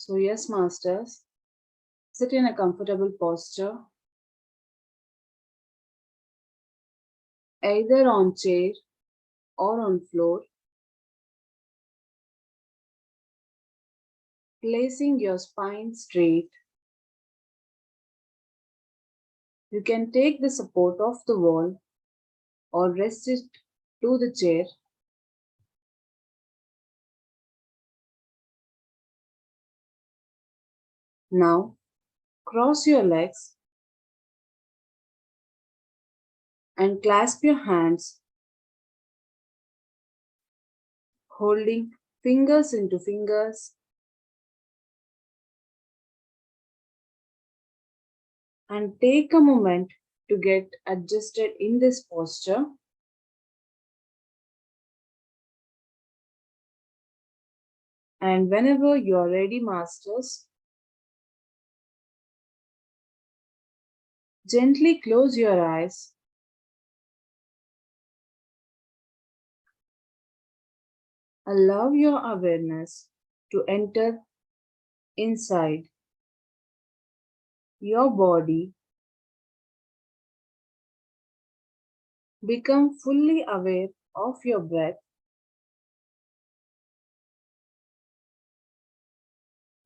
So, yes, masters, sit in a comfortable posture, either on chair or on floor, placing your spine straight. You can take the support of the wall or rest it to the chair. Now, cross your legs and clasp your hands, holding fingers into fingers, and take a moment to get adjusted in this posture. And whenever you are ready, masters, gently close your eyes. Allow your awareness to enter inside your body. Become fully aware of your breath.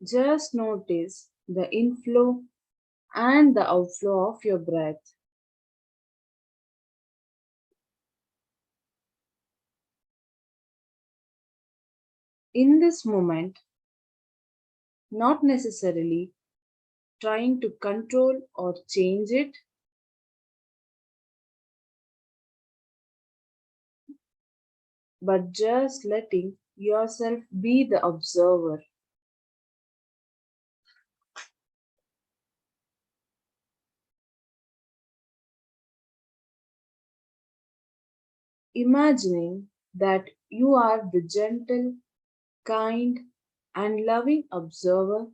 Just notice the inflow and the outflow of your breath. In this moment, not necessarily trying to control or change it, but just letting yourself be the observer. Imagining that you are the gentle, kind, and loving observer,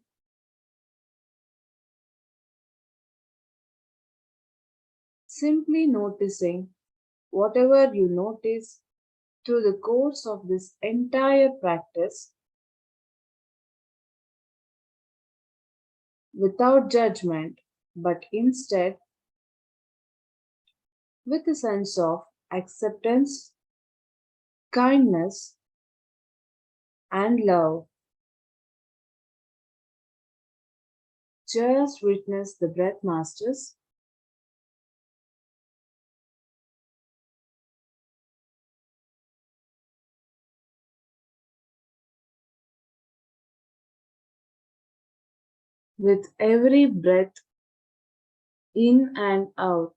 simply noticing whatever you notice through the course of this entire practice without judgment, but instead with a sense of acceptance, kindness, and love. Just witness the breath, masters. With every breath in and out,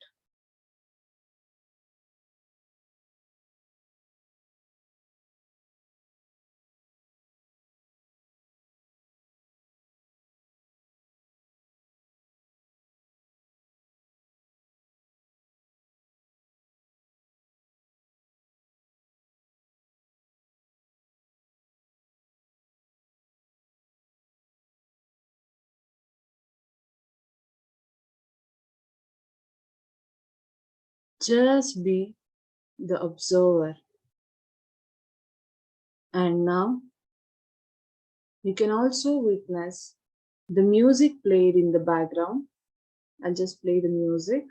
just be the observer. And now you can also witness the music played in the background. I'll just play the music.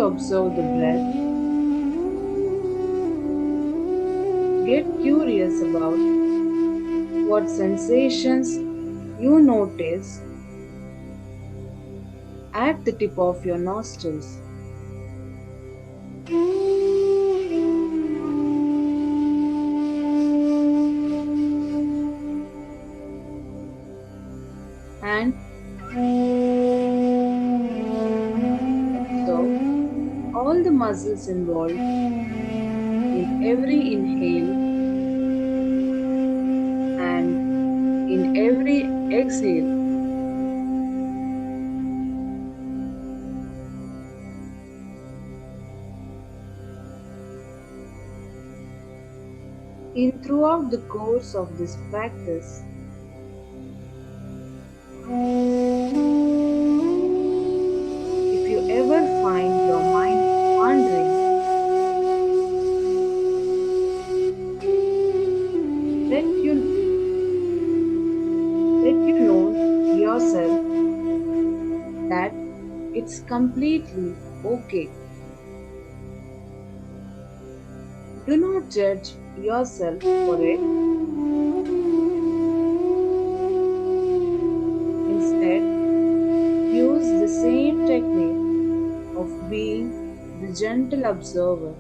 observe the breath, get curious about what sensations you notice at the tip of your nostrils. And observe all the muscles involved in every inhale and in every exhale. In throughout the course of this practice, if you ever find your mind wandering, let you let you know yourself that it's completely okay. Do not judge yourself for it. Instead, use the same technique of being the gentle observer,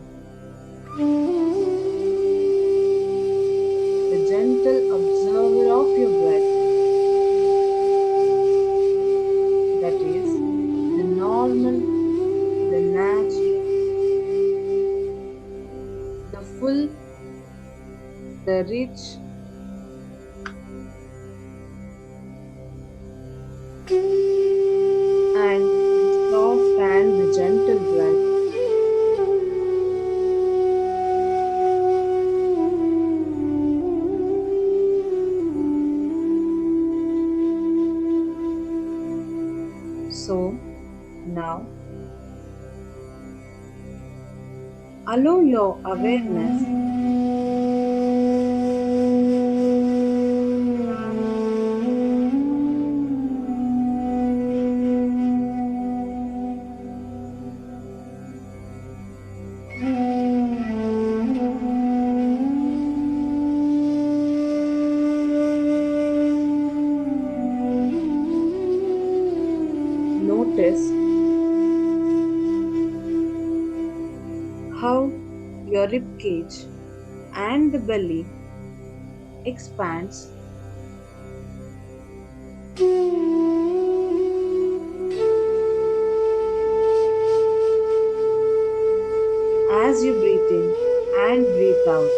the gentle observer of your breath. That is the normal, the natural, the full, the rich, and the soft and the gentle breath. So now allow your awareness notice how your rib cage and the belly expands as you breathe in and breathe out.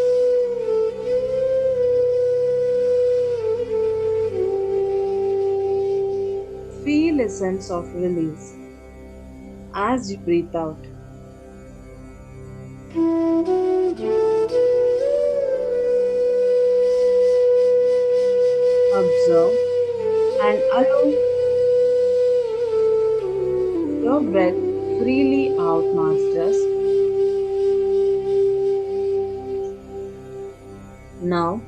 Feel a sense of release as you breathe out. Observe and allow your breath freely out, masters. Now,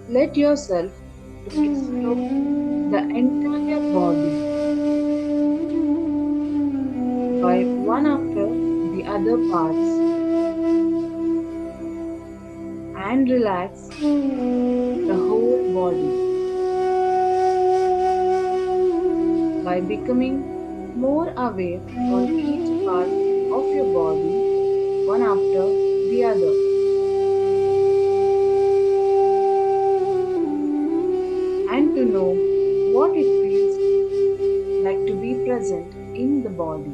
let yourself to explore the entire body by one after the other parts and relax the whole body by becoming more aware on each part of your body one after the other. And to know what it feels like to be present in the body.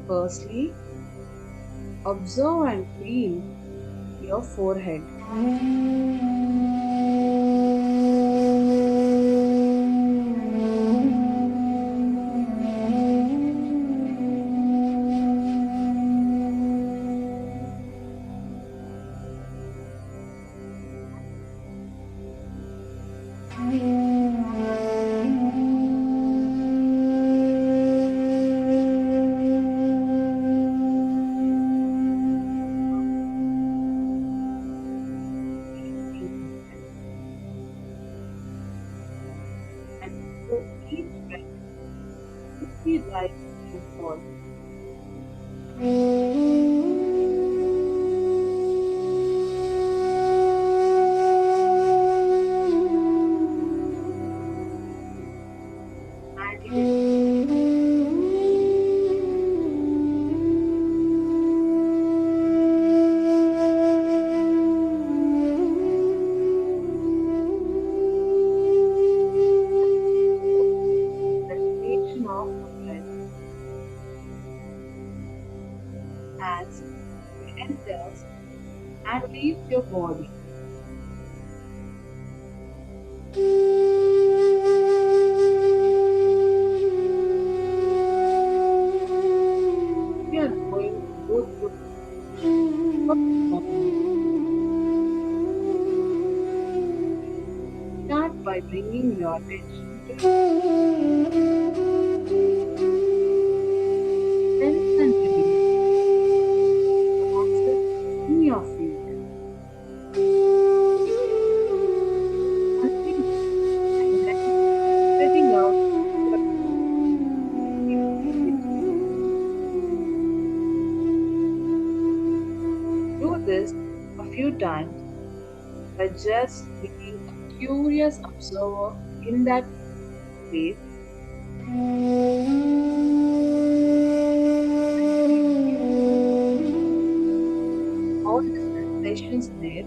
Firstly, observe and feel your forehead. And for each gently rise and fall. And it is the sensation of the breath as it enters and leaves your body. We are going to go through the first one. Start by bringing your attention to your sense and release the muscles in your feet. Continue and then spreading out your feet. Do this a few times by just being a curious observer in that space and feeling all the sensations there.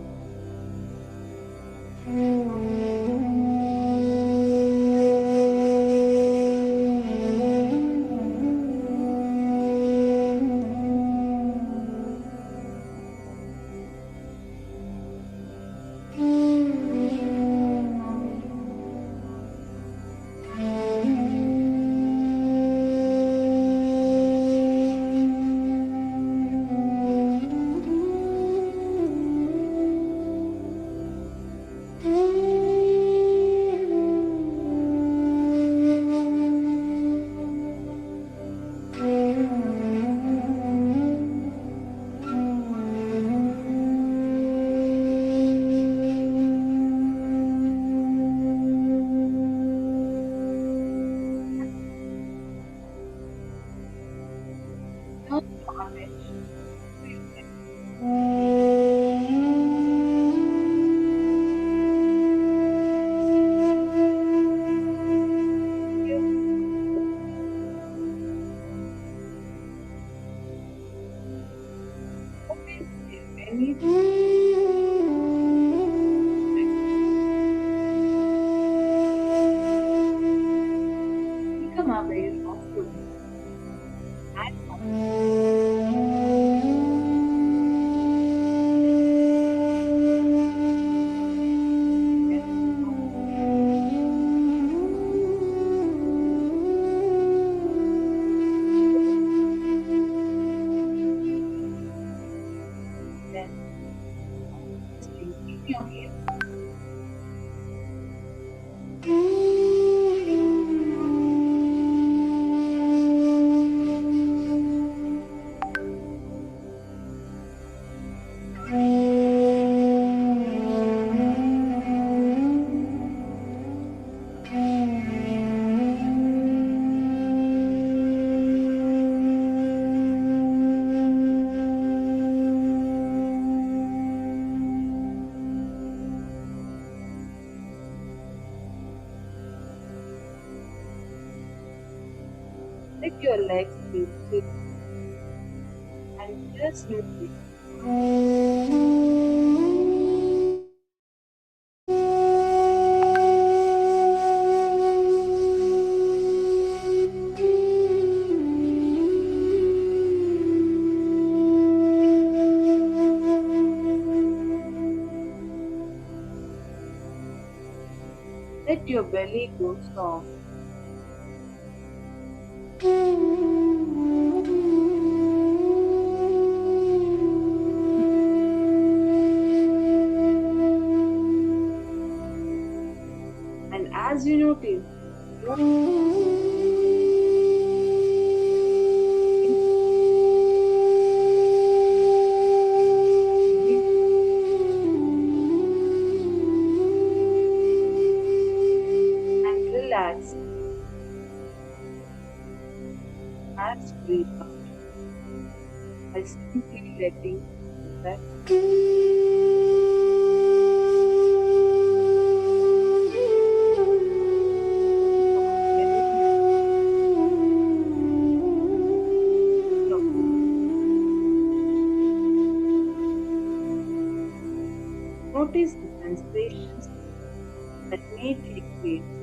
Turn your attention to your neck. Here, notice if any become aware of your breath and then, then resting in your head. Let your legs feel still and just notice. Let your belly go soft. And as you notice, your breathe and relax. breathe out by simply letting the breath of every of notice the sensations that may take place.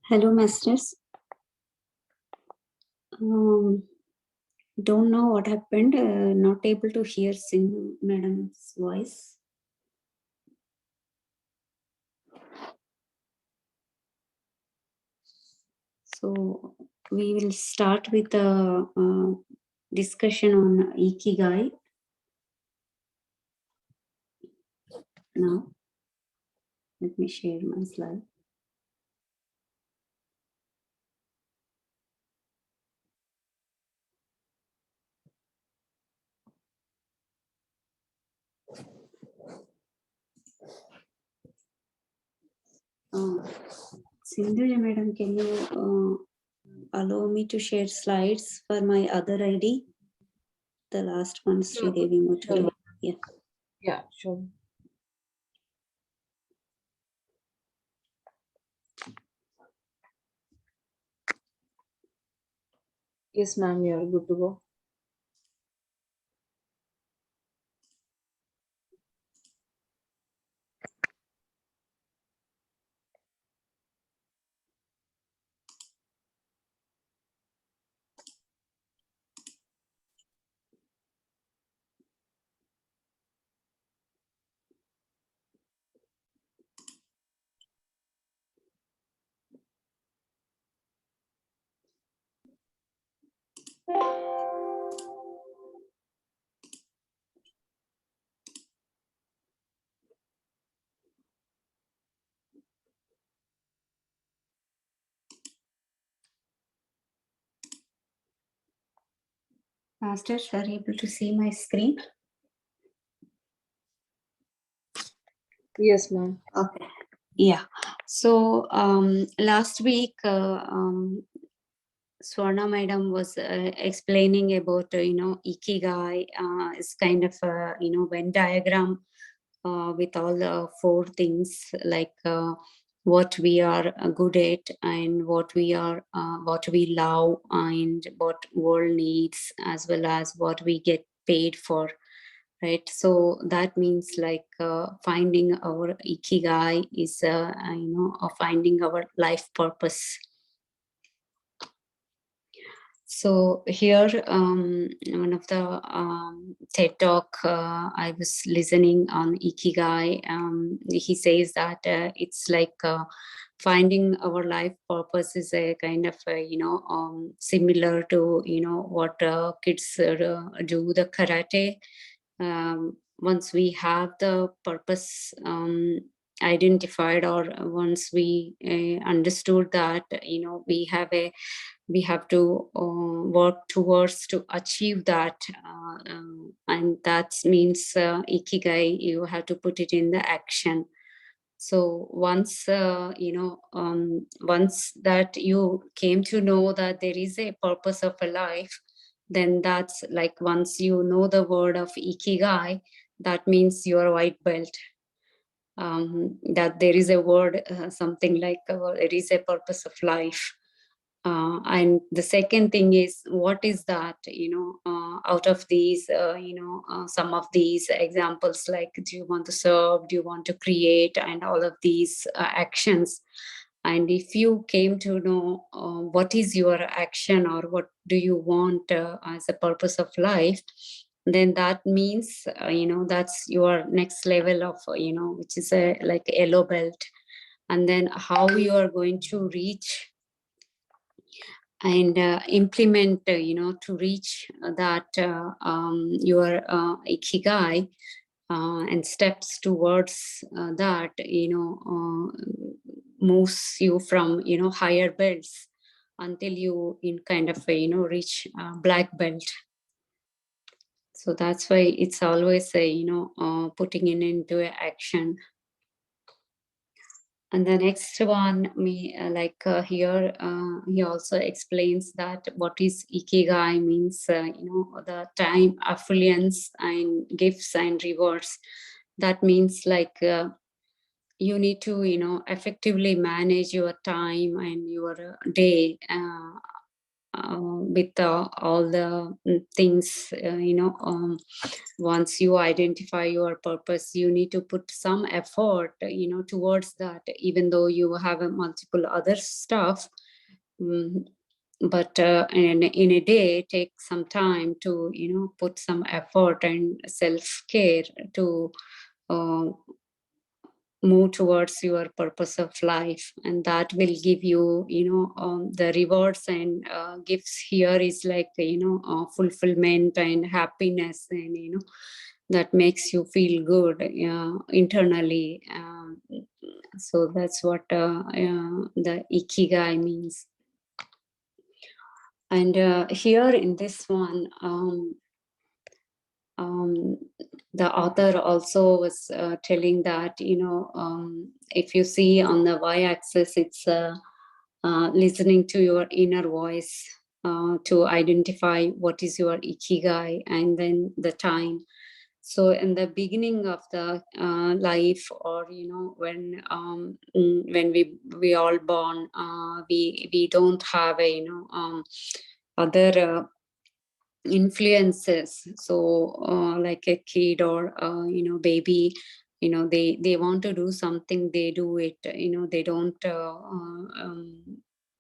Hello, masters. Don't know what happened. Not able to hear Sindhu madam's voice. So we will start with a discussion on Ikigai now. Let me share my slide. Sindhu madam, can you allow me to share slides for my other ID? The last one, Sri Devi Mutali. Yeah. Yeah, sure. Yes, ma'am, you're good to go. Masters, are you able to see my screen? Yes, ma'am. Okay. Yeah. So last week, Swarna madam was explaining about Ikigai is kind of a Venn diagram with all the four things like what we are good at and what we love and what world needs, as well as what we get paid for, right? So that means like finding our Ikigai is finding our life purpose. So here, one of the TED talk I was listening on Ikigai, he says that it's like finding our life purpose is a kind of similar to what kids do the karate. Once we have the purpose identified, or once we understood that we have to work towards to achieve that, and that means ikigai, you have to put it in the action. So once once that you came to know that there is a purpose of a life, then that's like once you know the word of ikigai, that means you're a white belt. That there is a word, something like there is a purpose of life. And the second thing is, what is that, out of these, some of these examples, like, do you want to serve, do you want to create, and all of these actions. And if you came to know what is your action, or what do you want as a purpose of life, then that means, that's your next level of, which is a like yellow belt. And then how you are going to reach and implement, to reach that your ikigai, and steps towards that, moves you from, higher belts until you in kind of reach black belt. So that's why it's always a putting in into action. And the next one, here, he also explains that what is ikigai means, the time affluence and gifts and rewards. That means you need to, effectively manage your time and your day with all the things, once you identify your purpose, you need to put some effort, towards that, even though you have a multiple other stuff. mm, but in a day, take some time to, put some effort and self-care to uh, move towards your purpose of life, and that will give you, the rewards and gifts here is like, fulfillment and happiness, and that makes you feel good internally. So that's what the ikigai means. And here in this one, um, the author also was telling that, if you see on the y-axis, it's listening to your inner voice to identify what is your ikigai, and then the time. So in the beginning of the life, or when we all born, we don't have a, other influences. So like a kid or baby, they want to do something, they do it, they don't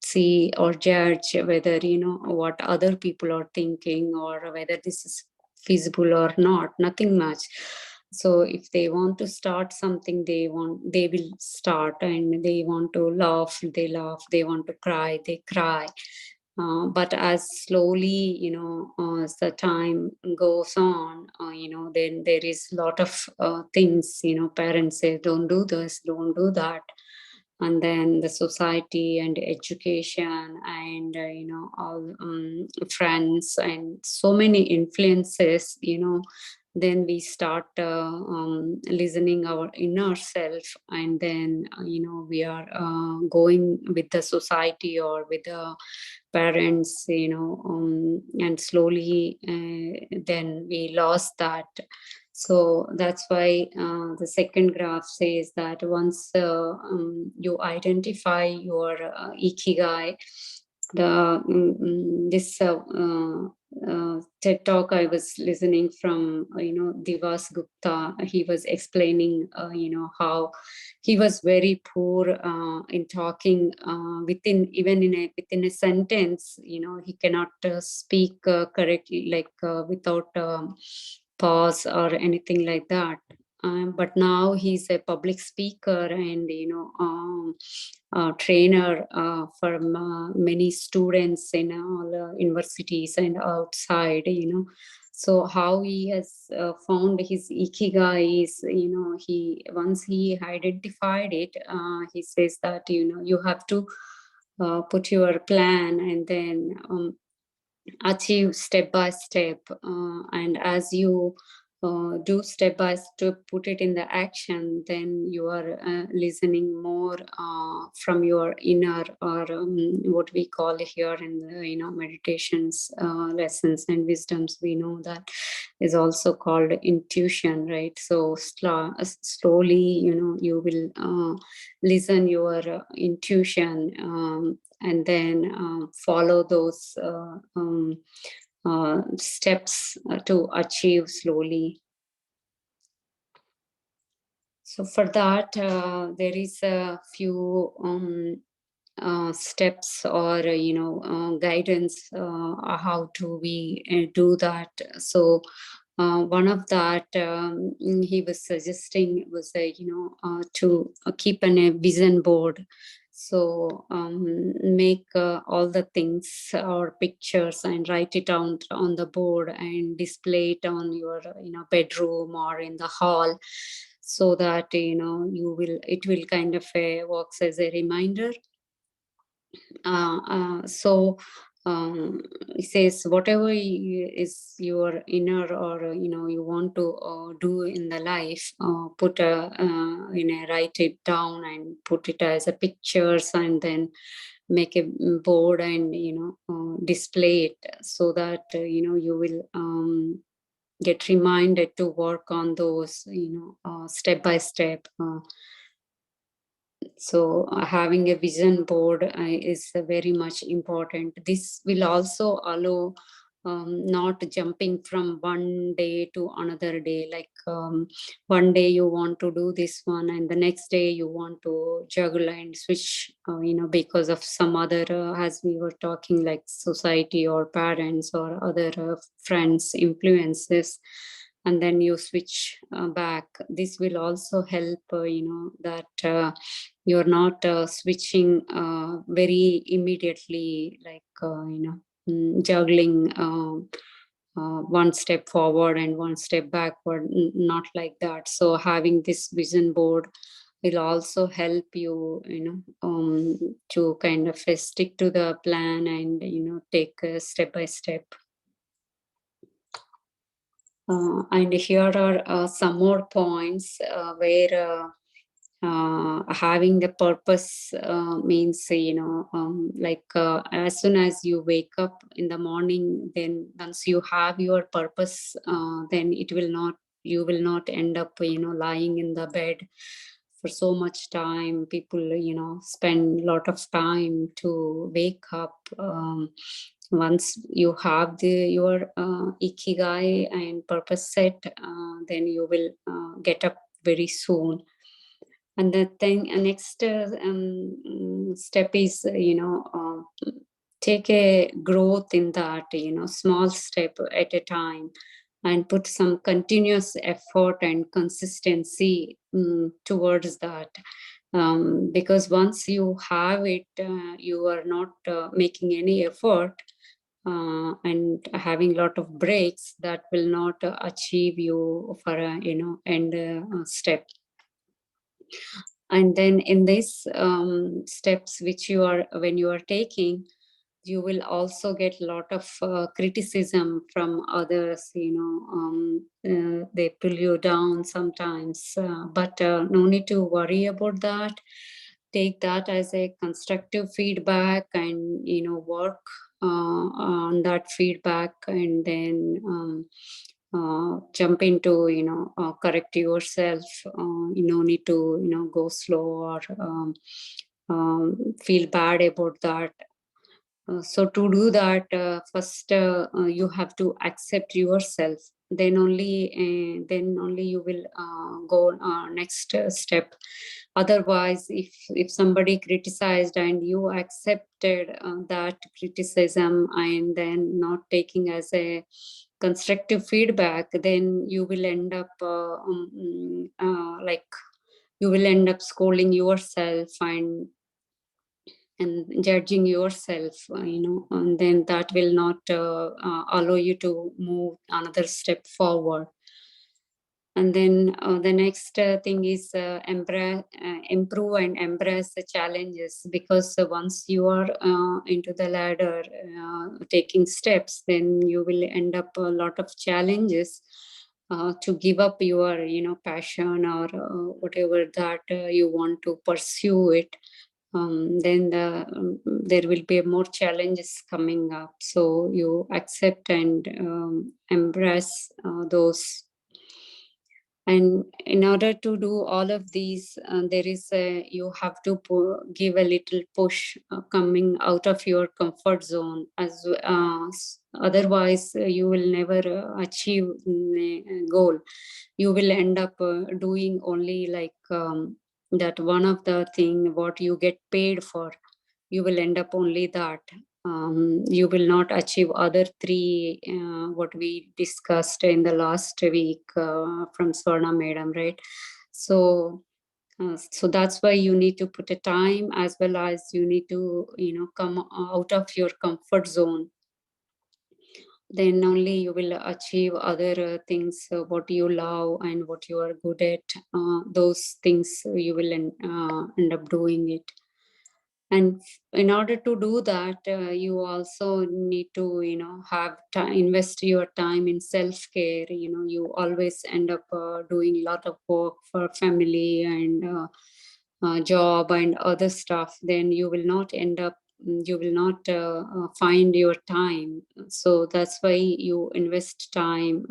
see or judge whether, what other people are thinking, or whether this is feasible or not, nothing much. So if they want to start something, they will start, and they want to laugh, they laugh, they want to cry, they cry. But as slowly, as the time goes on, then there is a lot of things, parents say, don't do this, don't do that. And then the society and education and, all friends and so many influences, then we start listening our inner self, and then, we are going with the society or with the parents, and slowly then we lost that. So that's why the second graph says that once you identify your ikigai, this TED talk I was listening from, Divas Gupta. He was explaining, how he was very poor in talking within, even within a sentence. He cannot speak correctly, like without pause or anything like that. But now he's a public speaker and, trainer for many students in all universities and outside. So how he has found his ikigai is, he once he identified it, he says that, you have to put your plan, and then achieve step by step, and as you do step by step, put it in the action, then you are listening more from your inner, or what we call here in the, meditations lessons and wisdoms, we know that is also called intuition, right? So slowly, you will listen your intuition, and then follow those steps to achieve slowly. So for that, there is a few steps, or guidance how to we do that. So one of that, he was suggesting was to keep a vision board. So make all the things or pictures and write it down on the board and display it on your bedroom or in the hall, so that it will kind of works as a reminder. So it says whatever is your inner, or you want to do in the life, put write it down and put it as a pictures, and then make a board and display it, so that you will get reminded to work on those step by step. So having a vision board is very much important. This will also allow not jumping from one day to another day, like one day you want to do this one and the next day you want to juggle and switch, because of some other, as we were talking, like society or parents or other friends influences, and then you switch back. This will also help, that you're not switching very immediately, like juggling one step forward and one step backward, not like that. So having this vision board will also help you, to kind of stick to the plan and take step by step. And here are some more points where having the purpose means, like as soon as you wake up in the morning, then once you have your purpose, then you will not end up lying in the bed for so much time. People spend a lot of time to wake up. Once you have your ikigai and purpose set, then you will get up very soon. And the thing, next step is, take a growth in that, small step at a time, and put some continuous effort and consistency towards that. Because once you have it, you are not making any effort, and having a lot of breaks, that will not achieve you for a end step. And then in these steps which when you are taking, you will also get a lot of criticism from others. They pull you down sometimes, but no need to worry about that. Take that as a constructive feedback, and work on that feedback, and then jump into correct yourself. You no need to go slow, or feel bad about that. So to do that, first you have to accept yourself. Then only you will go next step. Otherwise, if somebody criticized and you accepted that criticism, and then not taking as a constructive feedback, then you will end up like you will end up scolding yourself and judging yourself, and then that will not allow you to move another step forward. And then the next thing is improve and embrace the challenges, because once you are into the ladder, taking steps, then you will end up a lot of challenges to give up your passion, or whatever that you want to pursue it. Then there will be more challenges coming up. So you accept and embrace those. And in order to do all of these, you have to give a little push, coming out of your comfort zone. Otherwise, you will never achieve a goal. You will end up doing only like that one of the thing what you get paid for. You will end up only that. You will not achieve other three, what we discussed in the last week from Swarna Madam, right? So that's why you need to put a time, as well as you need to come out of your comfort zone. Then only you will achieve other things, what you love and what you are good at. Those things you will end up doing it. And in order to do that, you also need to have time, invest your time in self care. You always end up doing a lot of work for family and job and other stuff. Then you will not end up, you will not find your time. So that's why you invest time,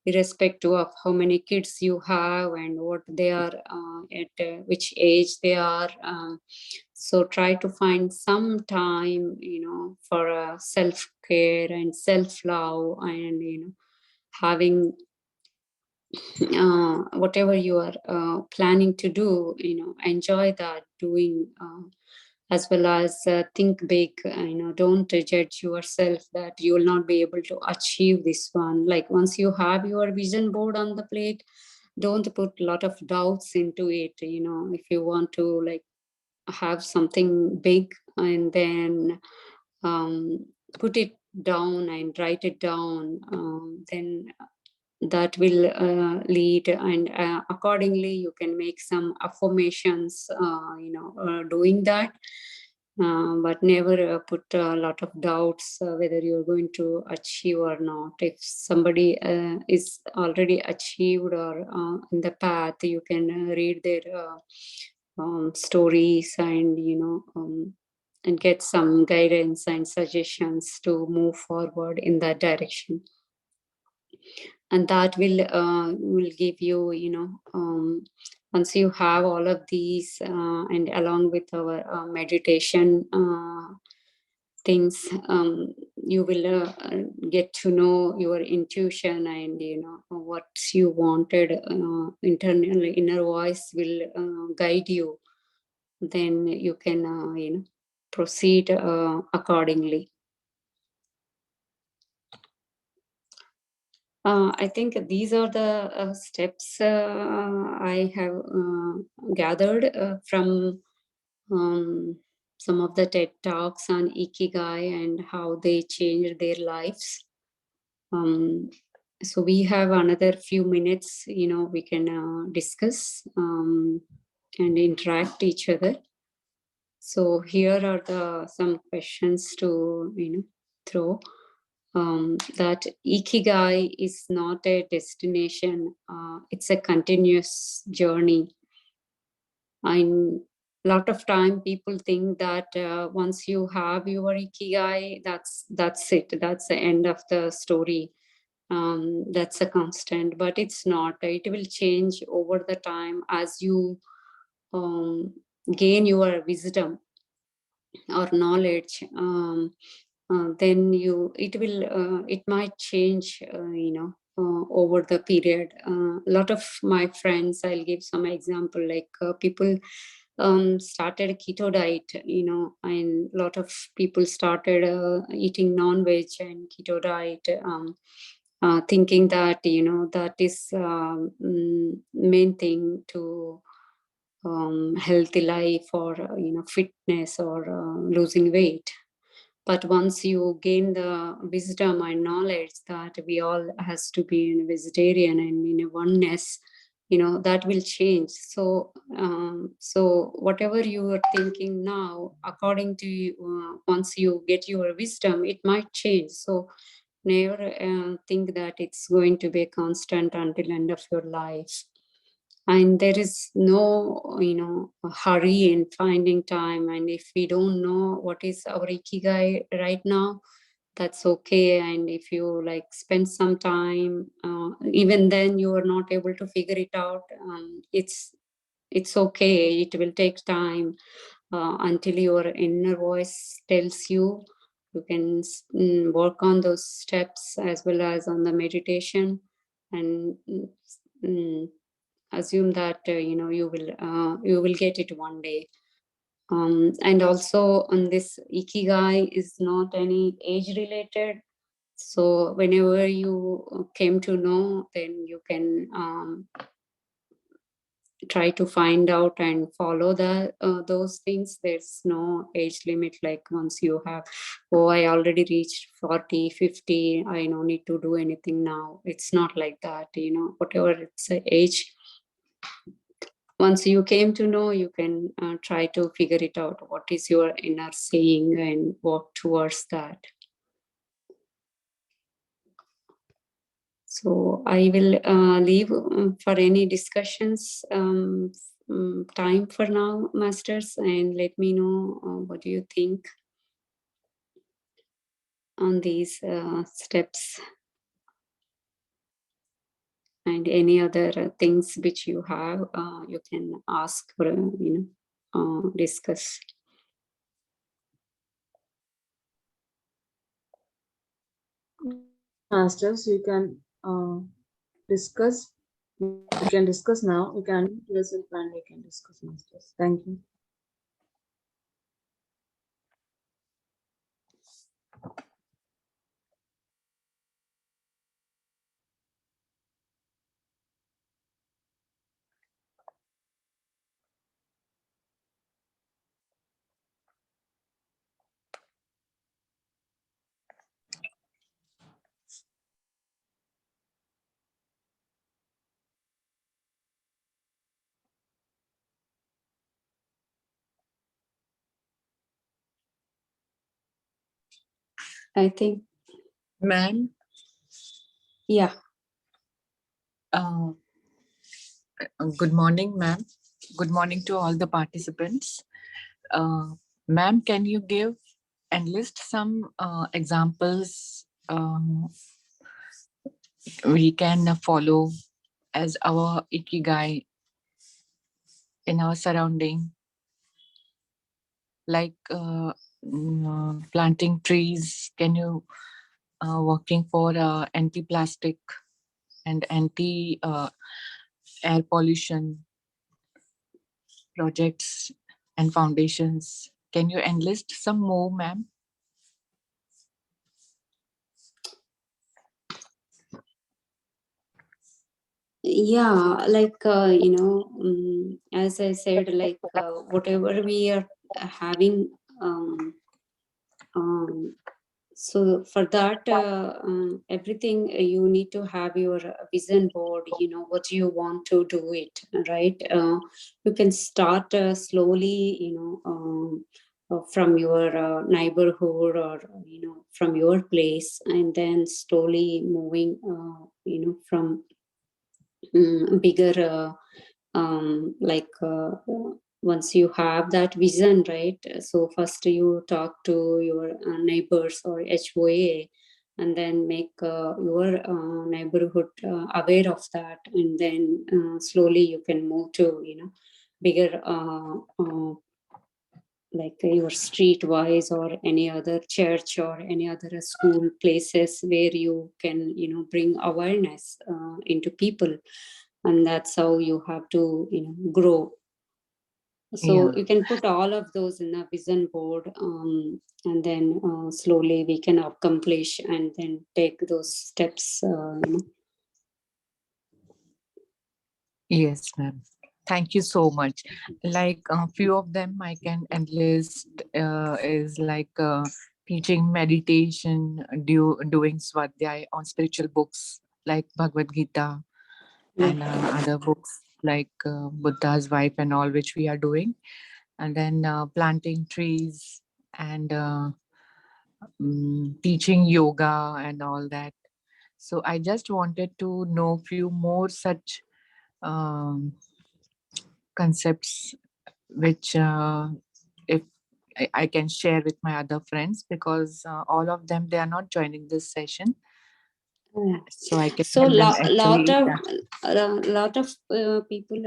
irrespective of how many kids you have and what they are, at which age they are. So try to find some time, for self care and self love, and having whatever you are planning to do, enjoy that doing, as well as think big. Don't judge yourself that you will not be able to achieve this one. Like, once you have your vision board on the plate, don't put a lot of doubts into it. If you want to, like, have something big, and then um, put it down and write it down, then that will lead, and accordingly you can make some affirmations, doing that. But never put a lot of doubts whether you're going to achieve or not. If somebody is already achieved or in the path, you can read their stories, and and get some guidance and suggestions to move forward in that direction. And that will give you, once you have all of these, and along with our meditation things, you will get to know your intuition, and what you wanted, internally inner voice will guide you. Then you can proceed accordingly. I think these are the steps I have gathered from some of the TED Talks on Ikigai and how they changed their lives. So we have another few minutes, we can discuss and interact each other. So here are some questions to throw. That Ikigai is not a destination; it's a continuous journey. And a lot of time people think that once you have your Ikigai, that's it. That's the end of the story. That's a constant, but it's not. It will change over the time as you um, gain your wisdom or knowledge. Then it might change, over the period. A lot of my friends, I'll give some example, like people started a keto diet, and a lot of people started eating non-veg and keto diet, thinking that that is main thing to healthy life, or fitness, or losing weight. But once you gain the wisdom and knowledge that we all has to be in a vegetarian and in a oneness, that will change. So whatever you are thinking now, according to once you get your wisdom, it might change. So never think that it's going to be a constant until end of your life. And there is no hurry in finding time. And if we don't know what is our Ikigai right now, that's okay. And if you like spend some time, even then you are not able to figure it out, it's okay. It will take time until your inner voice tells you. You can work on those steps as well as on the meditation, and mm, assume that you will get it one day. And also, on this Ikigai is not any age related. So whenever you came to know, then you can try to find out and follow those things. There's no age limit, like once you have, oh, I already reached 40, 50, I no need to do anything now. It's not like that. Whatever it's age, once you came to know, you can try to figure it out. What is your inner saying and work towards that. So I will leave for any discussions time for now, masters, and let me know what do you think on these steps and any other things which you have, you can ask for, discuss. Yes, masters, you can discuss. You can discuss now. You can unmute yourself and you can discuss, masters. Thank you. I think, Ma'am, yeah. uh, good morning, ma'am. Good morning to all the participants. Uh, Ma'am, can you give and list some examples we can follow as our ikigai in our surrounding, like planting trees? Can you working for anti-plastic and anti air pollution projects and foundations? Can you enlist some more, ma'am? Yeah, like as I said, like whatever we are having, um, so for that everything you need to have your vision board, what you want to do it, right? You can start slowly, from your neighborhood, or from your place, and then slowly moving, from bigger, like once you have that vision, right? So first you talk to your neighbors or HOA, and then make your neighborhood aware of that, and then slowly you can move to bigger, like your street wise, or any other church or any other school places where you can bring awareness into people, and that's how you have to grow. So Yeah. you can put all of those in a vision board, and then slowly we can accomplish and then take those steps, Yes, ma'am. Thank you so much. Like a few of them I can enlist is like teaching meditation, doing swadhyay on spiritual books like Bhagavad Gita and other books like Buddha's Wife and all, which we are doing. And then planting trees and teaching yoga and all that. So I just wanted to know few more such um, concepts which if I can share with my other friends, because all of them, they are not joining this session, yeah. so I can So tell them lot actually. of Yeah. lot of people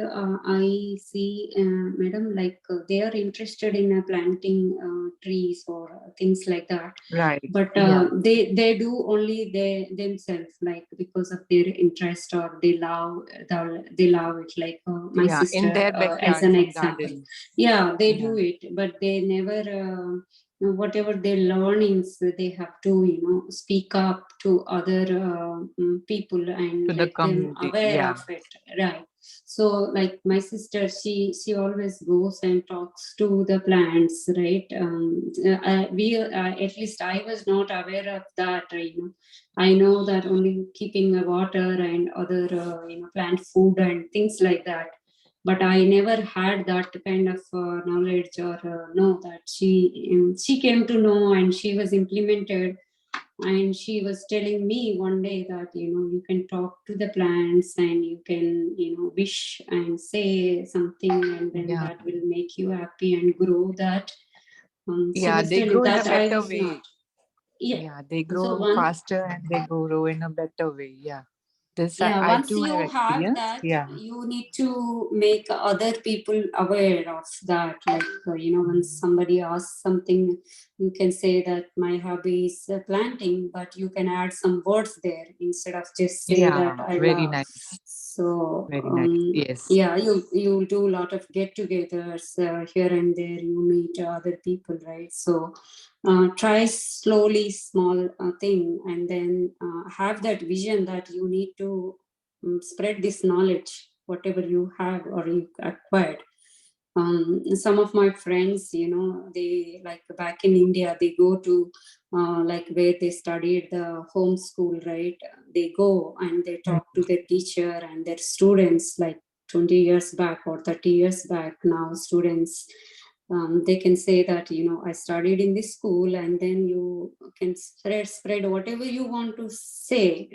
I see, madam, like they are interested in planting trees or things like that, Right. but Yeah. they do only they themselves, like because of their interest, or they love it, like my Yeah. In sister their as an backyards and example. garden. Yeah, they Yeah. do it, but they never whatever their learnings, they have to speak up to other people and To the let them community. aware Yeah. of it, right? So like my sister, she always goes and talks to the plants, right? We at least I was not aware of that, I know that only keeping the water and other plant food and things like that, but I never had that kind of knowledge or know that she came to know and she was implemented. And she was telling me one day that you can talk to the plants and you can wish and say something, and then Yeah. that will make you happy and grow that. She Yeah, was they telling grow in a that I better was not. way. Yeah. Yeah, they So grow one faster and they grow in a better way. Yeah. This yeah, I once too have you have experienced. that, Yeah. you need to make other people aware of that. Like when somebody asks something, you can say that my hobby is planting, but you can add some words there instead of just say that Yeah. I Very love. nice. So Very nice. Yes. yeah, you do a lot of get-togethers here and there. You meet other people, right? So try slowly, small thing, and then have that vision that you need to spread this knowledge, whatever you have or you acquired. Some of my friends, they like back in India, they go to like where they studied the home school, right? They go and they Mm. talk to their teacher and their students, like 20 years back or 30 years back. Now students, they can say that I studied in this school, and then you can spread whatever you want to say.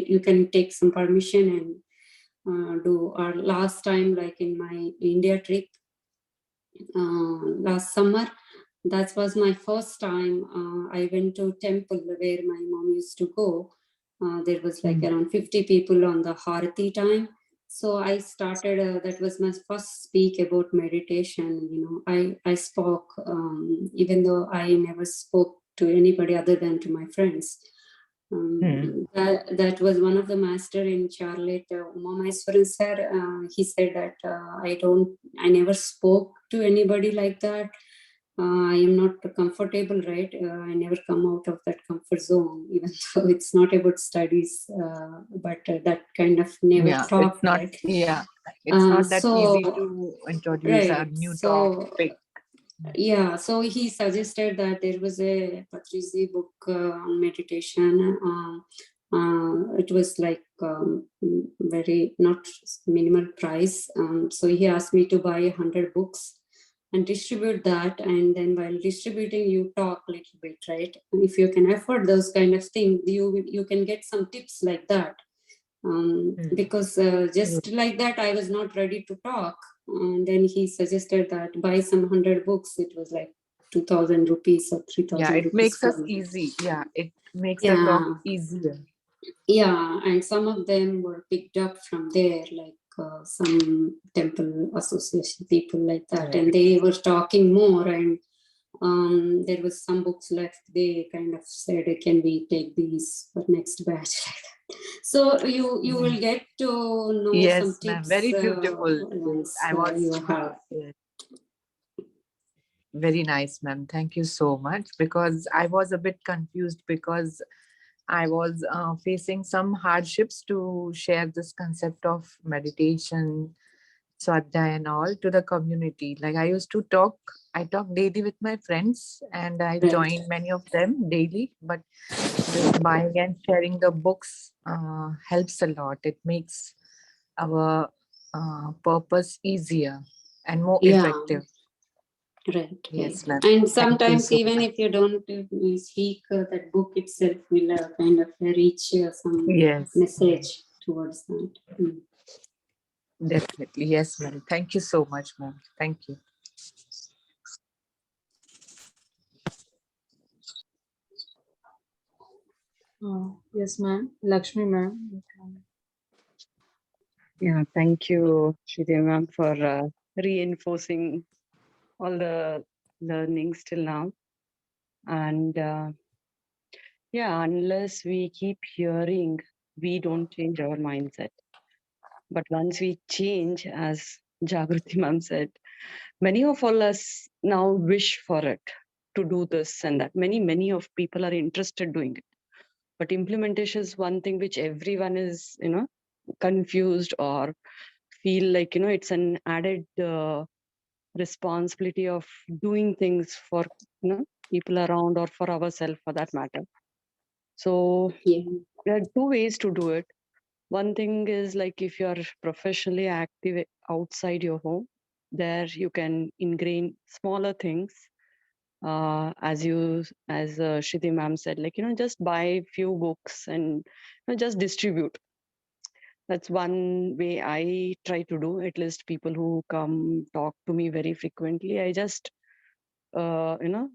You can take some permission and do. Or last time, like in my India trip last summer, that was my first time. I went to temple where my mom used to go. There was like around 50 people on the Harati time. So I started, that was my first speak about meditation. I spoke, even though I never spoke to anybody other than to my friends. That was one of the master in Charlotte, Uma Maheswaran sir. He said that I never spoke to anybody like that. I am not comfortable, right? I never come out of that comfort zone, even though it's not about studies, but that kind of never Yeah. It's talk, not. right? Yeah. It's not that easy So, to introduce a right. new So, topic. yeah, so he suggested that there was a Patrizi book on meditation. It was like very not minimal price. So he asked me to buy 100 books and distribute that. And then while distributing, you talk a little bit, right? If you can afford those kind of things, you can get some tips like that. Because just like that, I was not ready to talk. And then he suggested that buy some 100 books. It was like 2,000 rupees or Yeah. 3,000 It rupees makes for us me. easy. Yeah. It makes the talk Yeah, easier. yeah, and some of them were picked up from there, like some temple association people like that, and Right. they were talking more. And there was some books left. They kind of said, "Can we take these for next batch?" So you will get to know some Yes, ma'am. tips Very beautiful. Yes, once I was. you have. Yes. Very nice, ma'am. Thank you so much. Because I was a bit confused because I was facing some hardships to share this concept of meditation, swadhyaya, and all to the community. Like I talk daily with my friends, and I Right. join many of them daily. But this buying and sharing the books helps a lot. It makes our purpose easier and more Yeah. effective. Right, right. Yes, ma'am. And Thank you sometimes so even much. if you don't speak, that book itself will kind of reach some Yes, message towards that. definitely. Yes, ma'am. Thank you so much, ma'am. Thank you. Yes, ma'am. Lakshmi, ma'am. You can. Yeah, thank you, Shridevi ma'am, for reinforcing all the learnings till now. And yeah, unless we keep hearing, we don't change our mindset. But once we change, as Jagruti ma'am said, many of all us now wish for it to do this and that. Many of people are interested doing it. But implementation is one thing which everyone is, confused or feel like, it's an added responsibility of doing things for, people around or for ourselves for that matter. So Yeah. there are two ways to do it. One thing is like if you're professionally active outside your home, there you can ingrain smaller things. As Shruti ma'am said, like, just buy few books and just distribute. That's one way I try to do. At least people who come talk to me very frequently, I just, uh, you know,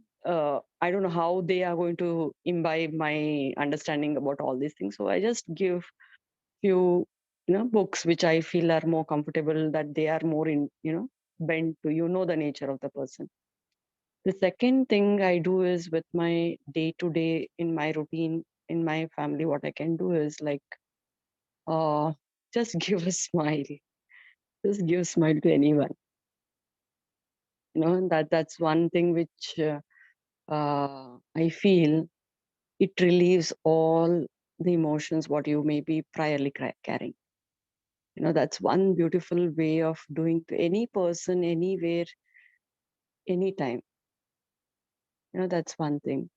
I don't know how they are going to imbibe my understanding about all these things. So I just give few, books which I feel are more comfortable, that they are more in, bent to, the nature of the person. The second thing I do is with my day to day in my routine in my family, what I can do is like, uh, just give a smile. Just give a smile to anyone. That's one thing which I feel it relieves all the emotions what you may be priorly carrying. That's one beautiful way of doing to any person, anywhere, anytime. That's one thing.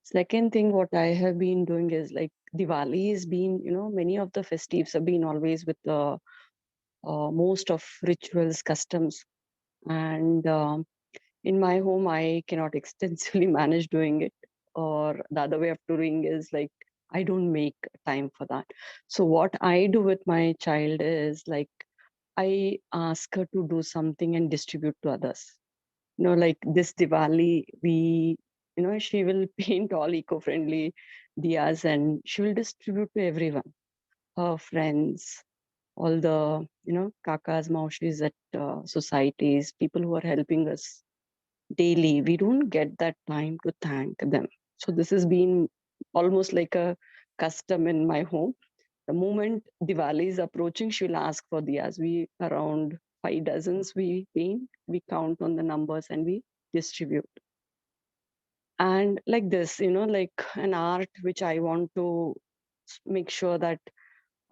Second thing, what I have been doing is like Diwali has been, many of the festives have been always with the most of rituals, customs. And in my home, I cannot extensively manage doing it. Or the other way of doing is like, I don't make time for that. So what I do with my child is like, I ask her to do something and distribute to others. Like this Diwali, she will paint all eco-friendly diyas and she will distribute to everyone, her friends, all the, kakas, maushis at societies, people who are helping us daily. We don't get that time to thank them. So this has been almost like a custom in my home. The moment Diwali is approaching, she'll ask for diyas. We around 5 dozens we paint, we count on the numbers and we distribute. And like this, like an art which I want to make sure that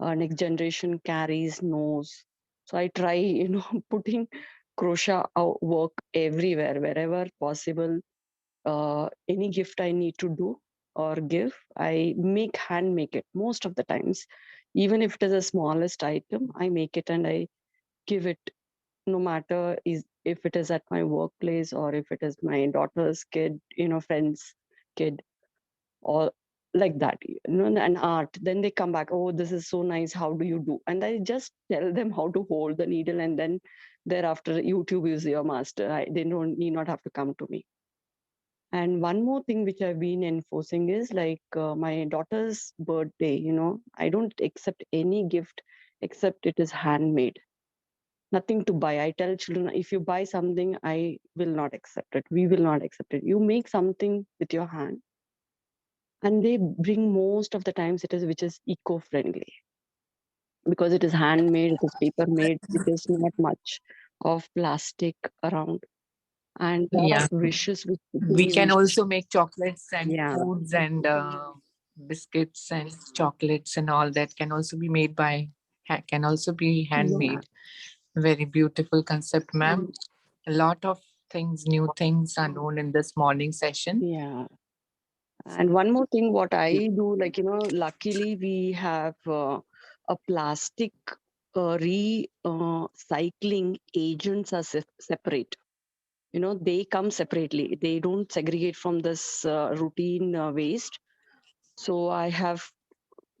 next generation carries, knows. So I try, putting crochet work everywhere, wherever possible. Any gift I need to do or give, I hand make it most of the times. Even if it is the smallest item, I make it and I give it, no matter is if it is at my workplace or if it is my daughter's kid, friend's kid, or like that, an art. Then they come back, oh, this is so nice, how do you do? And I just tell them how to hold the needle, and then thereafter YouTube is your master. They don't need not have to come to me. And one more thing which I've been enforcing is like my daughter's birthday, I don't accept any gift except it is handmade. Nothing to buy. I tell children, if you buy something, I will not accept it. We will not accept it. You make something with your hand. And they bring most of the times it is which is eco-friendly because it is handmade, it is paper made, it is not much of plastic around, and lot of Yeah. wishes which We people can wish. also make chocolates and Yeah. foods and biscuits and chocolates and all that can also be made by can also be Yeah. handmade. Very beautiful concept, ma'am. A lot of things, new things are known in this morning session. Yeah. And one more thing, what I do, like, luckily we have a plastic recycling agents are separate. They come separately. They don't segregate from this routine waste. So I have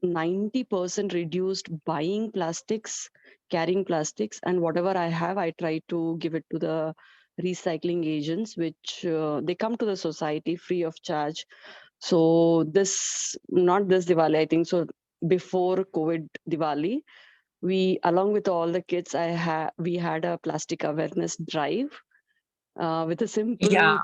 90% reduced buying plastics, carrying plastics, and whatever I have, I try to give it to the recycling agents, which they come to the society free of charge. So this, not this Diwali, I think so. Before COVID Diwali, we, along with all the kids, we had a plastic awareness drive with a simple Yeah,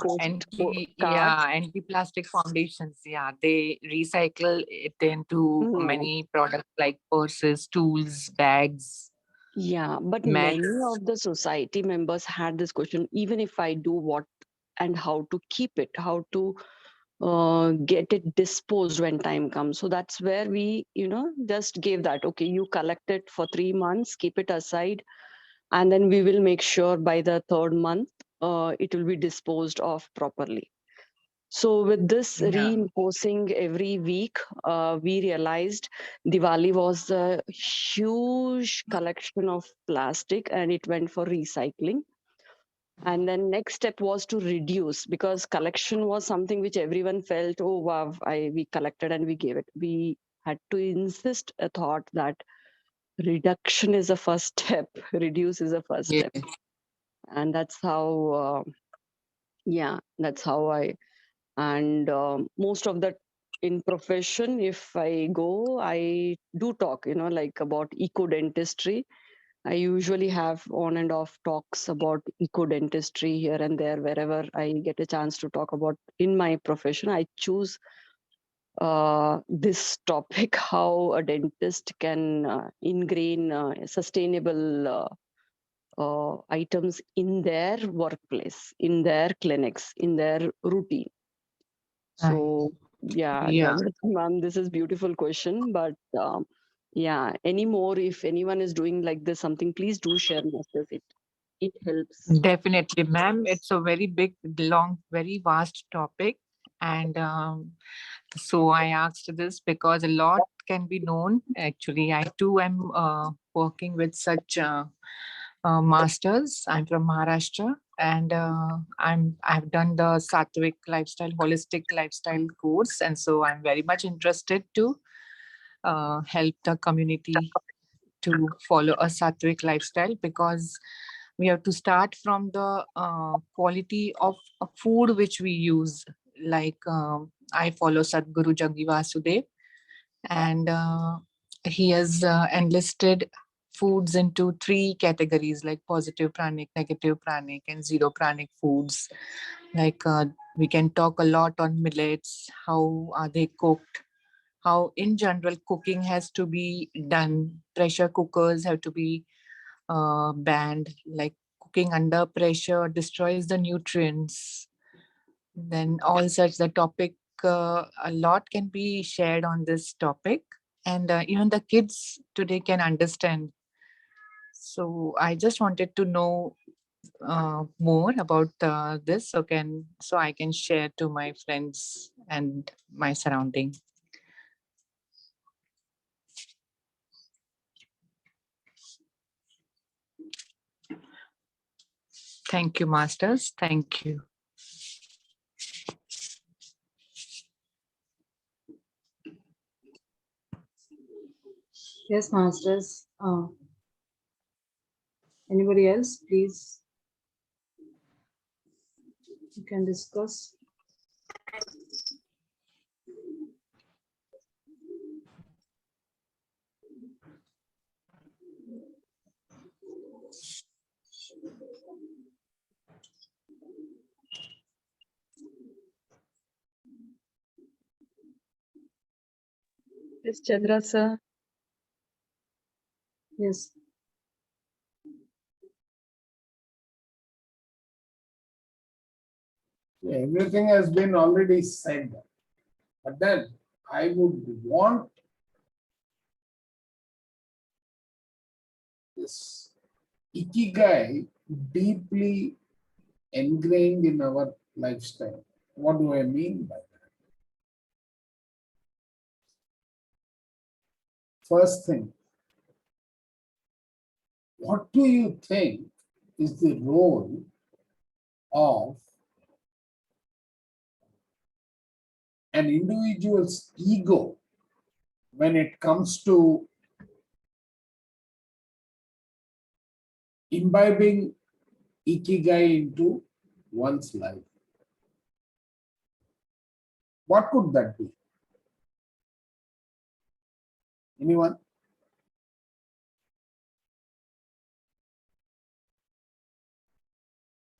card. anti-plastic foundations. Yeah, they recycle it into Mm. many products like purses, tools, bags, Yeah, but many mats. of the society members had this question: even if I do, what and how to keep it, how to get it disposed when time comes. So that's where we, just gave that. Okay, you collect it for 3 months, keep it aside, and then we will make sure by the third month it will be disposed of properly. So with this Yeah. reinforcing every week, we realized Diwali was a huge collection of plastic and it went for recycling. And then next step was to reduce, because collection was something which everyone felt, oh wow, we collected and we gave it. We had to insist a thought that reduction is the first step, reduce is the first Yeah. step. And that's how, that's how and most of the in profession, if I go, I do talk, like about eco dentistry. I usually have on and off talks about eco dentistry here and there, wherever I get a chance to talk about in my profession. I choose this topic, how a dentist can ingrain sustainable items in their workplace, in their clinics, in their routine. So Yeah. ma'am, this is beautiful question, but any more, if anyone is doing like this something, please do share masters. It helps. Definitely, ma'am. It's a very big, long, very vast topic. And so I asked this because a lot can be known. Actually, I too am working with such masters. I'm from Maharashtra, and I've done the Sattvic lifestyle, holistic lifestyle course, and so I'm very much interested to help the community to follow a Sattvic lifestyle, because we have to start from the quality of food which we use. Like I follow Sadhguru Jaggi Vasudev, and he has enlisted foods into three categories, like positive pranic, negative pranic, and zero pranic foods. Like we can talk a lot on millets, how are they cooked, how in general cooking has to be done. Pressure cookers have to be banned, like cooking under pressure destroys the nutrients. Then all such the topic, a lot can be shared on this topic, and even the kids today can understand. So I just wanted to know more about this, so I can share to my friends and my surrounding. Thank you, masters. Thank you. Yes, masters. Anybody else, please? You can discuss. Yes, Chandra sir. Yes. Everything has been already said, but then I would want this Ikigai deeply ingrained in our lifestyle. What do I mean by that? First thing, what do you think is the role of an individual's ego when it comes to imbibing Ikigai into one's life? What could that be? Anyone?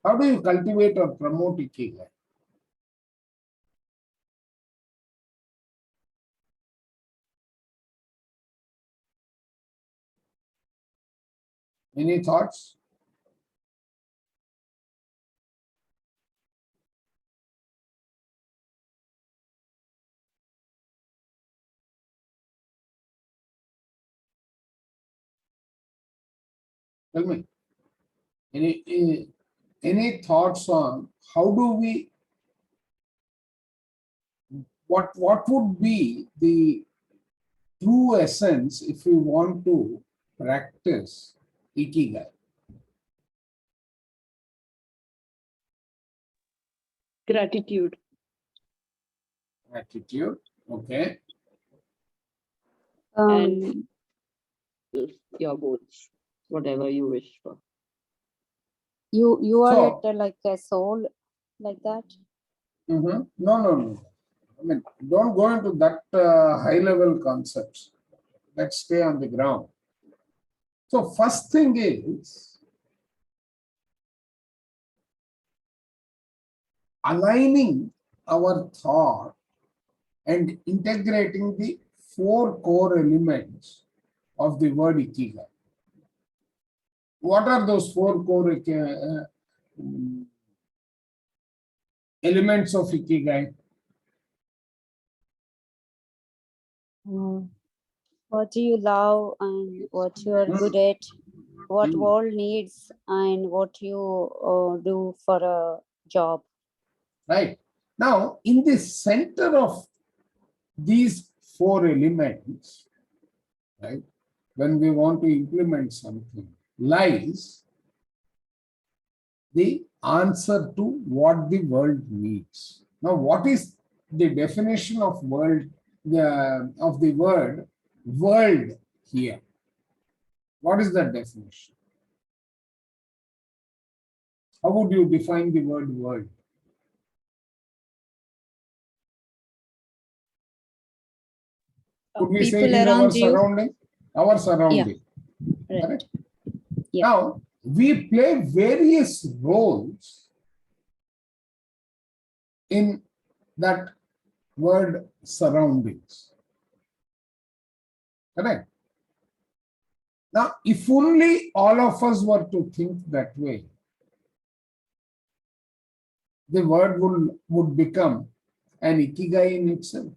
How do you cultivate or promote Ikigai? Any thoughts? Tell me. Any thoughts on how do we what would be the true essence if we want to practice Ikigai? Gratitude. Attitude, okay. And your goals, whatever you wish for. you are So- at like a soul like that. No, no, no. I mean, don't go into that high-level concepts. Let's stay on the ground. So first thing is aligning our thought and integrating the 4 core elements of the word Ikigai. What are those 4 core elements of Ikigai? What do you love and what you are good at, what world needs and what you do for a job. Right. Now, in the center of these 4 elements, right, when we want to implement something, lies the answer to what the world needs. Now, what is the definition of world, of the word world here? What is that definition? How would you define the word world? Could we say it People is our around you. surrounding? Our surrounding. Right. Correct? Yeah. Now, we play various roles in that word surroundings. Correct? Now, if only all of us were to think that way, the word would become an Ikigai in itself.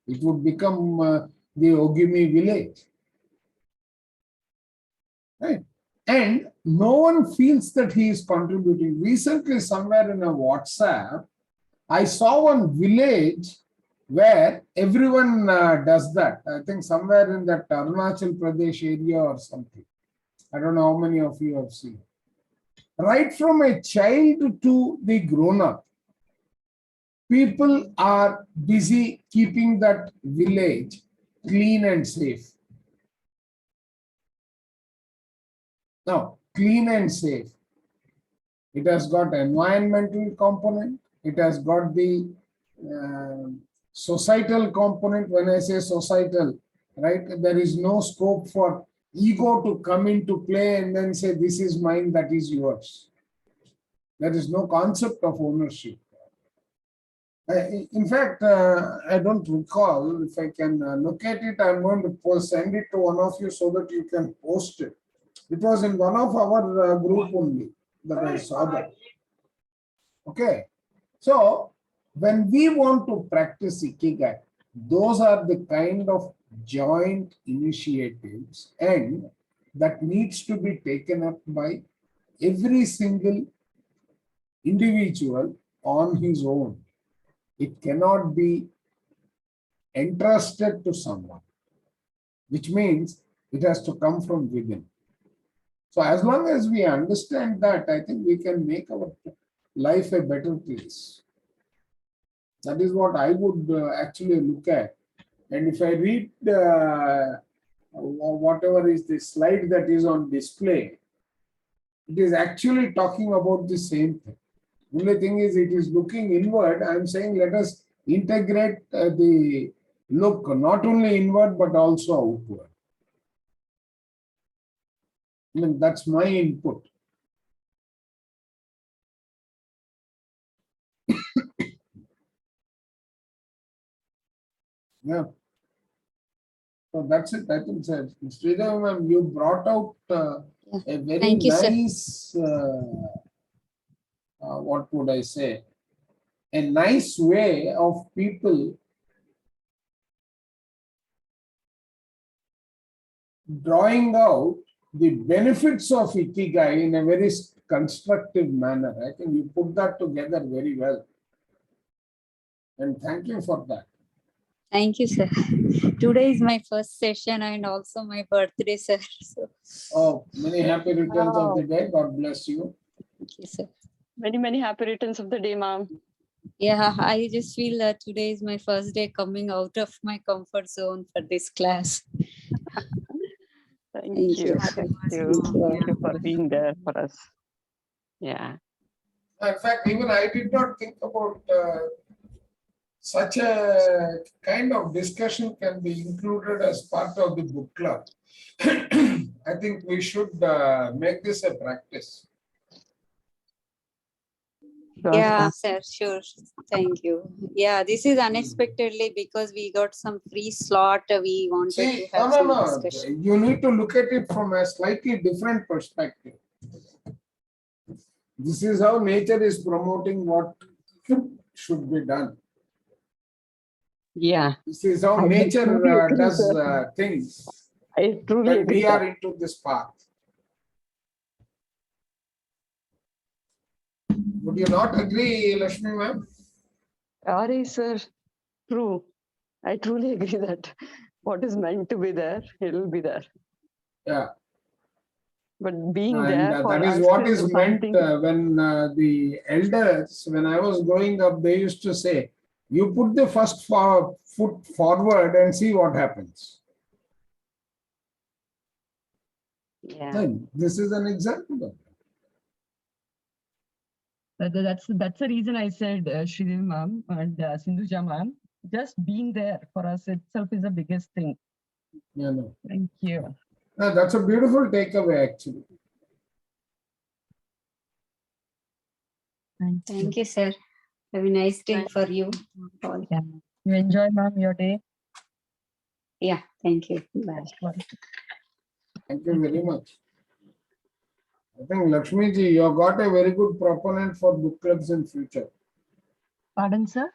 It would become the Ogimi village. Right? And no one feels that he is contributing. Recently, somewhere in a WhatsApp, I saw one village where everyone does that. I think somewhere in that Arunachal Pradesh area or something. I don't know how many of you have seen. Right from a child to the grown-up, people are busy keeping that village clean and safe. Now, clean and safe. It has got environmental component. It has got the societal component. When I say societal, right, there is no scope for ego to come into play and then say, this is mine, that is yours. There is no concept of ownership. In fact, I don't recall. If I can locate it, I'm going to send it to one of you so that you can post it. It was in one of our group only that I saw that. Okay. So, when we want to practice Ikigai, those are the kind of joint initiatives and that needs to be taken up by every single individual on his own. It cannot be entrusted to someone, which means it has to come from within. So as long as we understand that, I think we can make our life a better place. That is what I would actually look at. And if I read whatever is the slide that is on display, it is actually talking about the same thing. Only thing is, it is looking inward. I'm saying let us integrate the look not only inward but also outward. I mean, that's my input. Yeah. So that's it. I think, Sridhar, ma'am, you brought out a very Thank you, sir. nice, what would I say, a nice way of people drawing out the benefits of Ikigai in a very constructive manner. I think you put that together very well. And thank you for that. Thank you, sir. Today is my first session and also my birthday, sir. So, Oh, many happy returns of the day. God bless you. thank you, sir. Many happy returns of the day, ma'am. Yeah, I just feel that today is my first day coming out of my comfort zone for this class. Thank Thank you. you. Thank you. Yeah. Thank you for being there for us. Yeah. In fact, even I did not think about such a kind of discussion can be included as part of the book club. I think we should make this a practice. Sure, Yeah, sir. sir, sure. Thank you. Yeah, this is unexpectedly because we got some free slot. We wanted See, to have no, some no. discussion. You need to look at it from a slightly different perspective. This is how nature is promoting what should be done. Yeah. This is how I nature truly agree, does sir. things I truly when agree. we are Sir. into this path. Would you not agree, Lakshmi ma'am? Sorry, sir. True. I truly agree that what is meant to be there, it will be there. Yeah. But being And there for that is us what is is meant something. when the elders, when I was growing up, they used to say, you put the first foot forward and see what happens. Yeah. Then this is an example of that. That's the reason I said Sridevi ma'am and Sindhuja ma'am. Just being there for us itself is the biggest thing. You know. Thank you. No, that's a beautiful takeaway, actually. Thank you, sir. Have a nice day for you all. Yeah. You enjoy, ma'am, your day. Yeah, thank you. Bye. Thank you very much. I think Lakshmi ji, you have got a very good proponent for book clubs in future. Pardon, sir?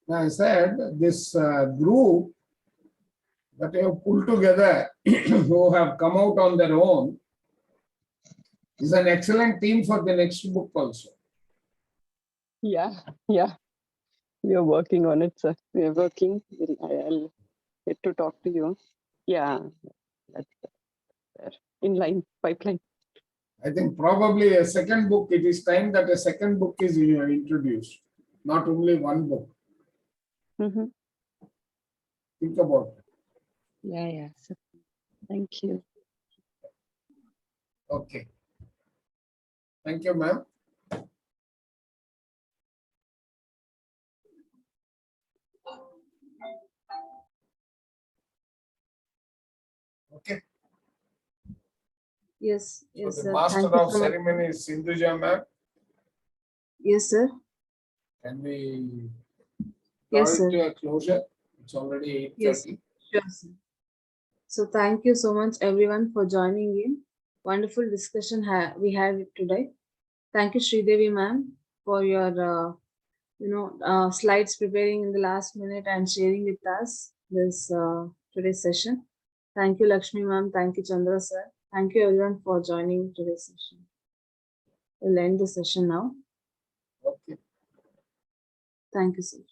Now, I said this group that you have pulled together who have come out on their own is an excellent team for the next book also. Yeah. Yeah. We are working on it, sir. We are working. I'll get to talk to you. Yeah. That's there. In line, pipeline. I think probably a second book, it is time that a second book is introduced, not only one book. Mm-hmm. Think about it. Yeah, yeah. Sir. Thank you. Okay. Thank you, ma'am. Okay. Yes, So yes, the sir. master Thank you of so much. ceremony is Sindhuja, ma'am. Yes, sir. Can we draw Yes, it sir. to a closure? It's already Yes, 8:30. sure, sir. So thank you so much, everyone, for joining in. Wonderful discussion we had today. Thank you, Sridevi ma'am, for your slides preparing in the last minute and sharing with us this today's session. Thank you, Lakshmi ma'am. Thank you, Chandra sir. Thank you, everyone, for joining today's session. We'll end the session now. Okay. Thank you, sir.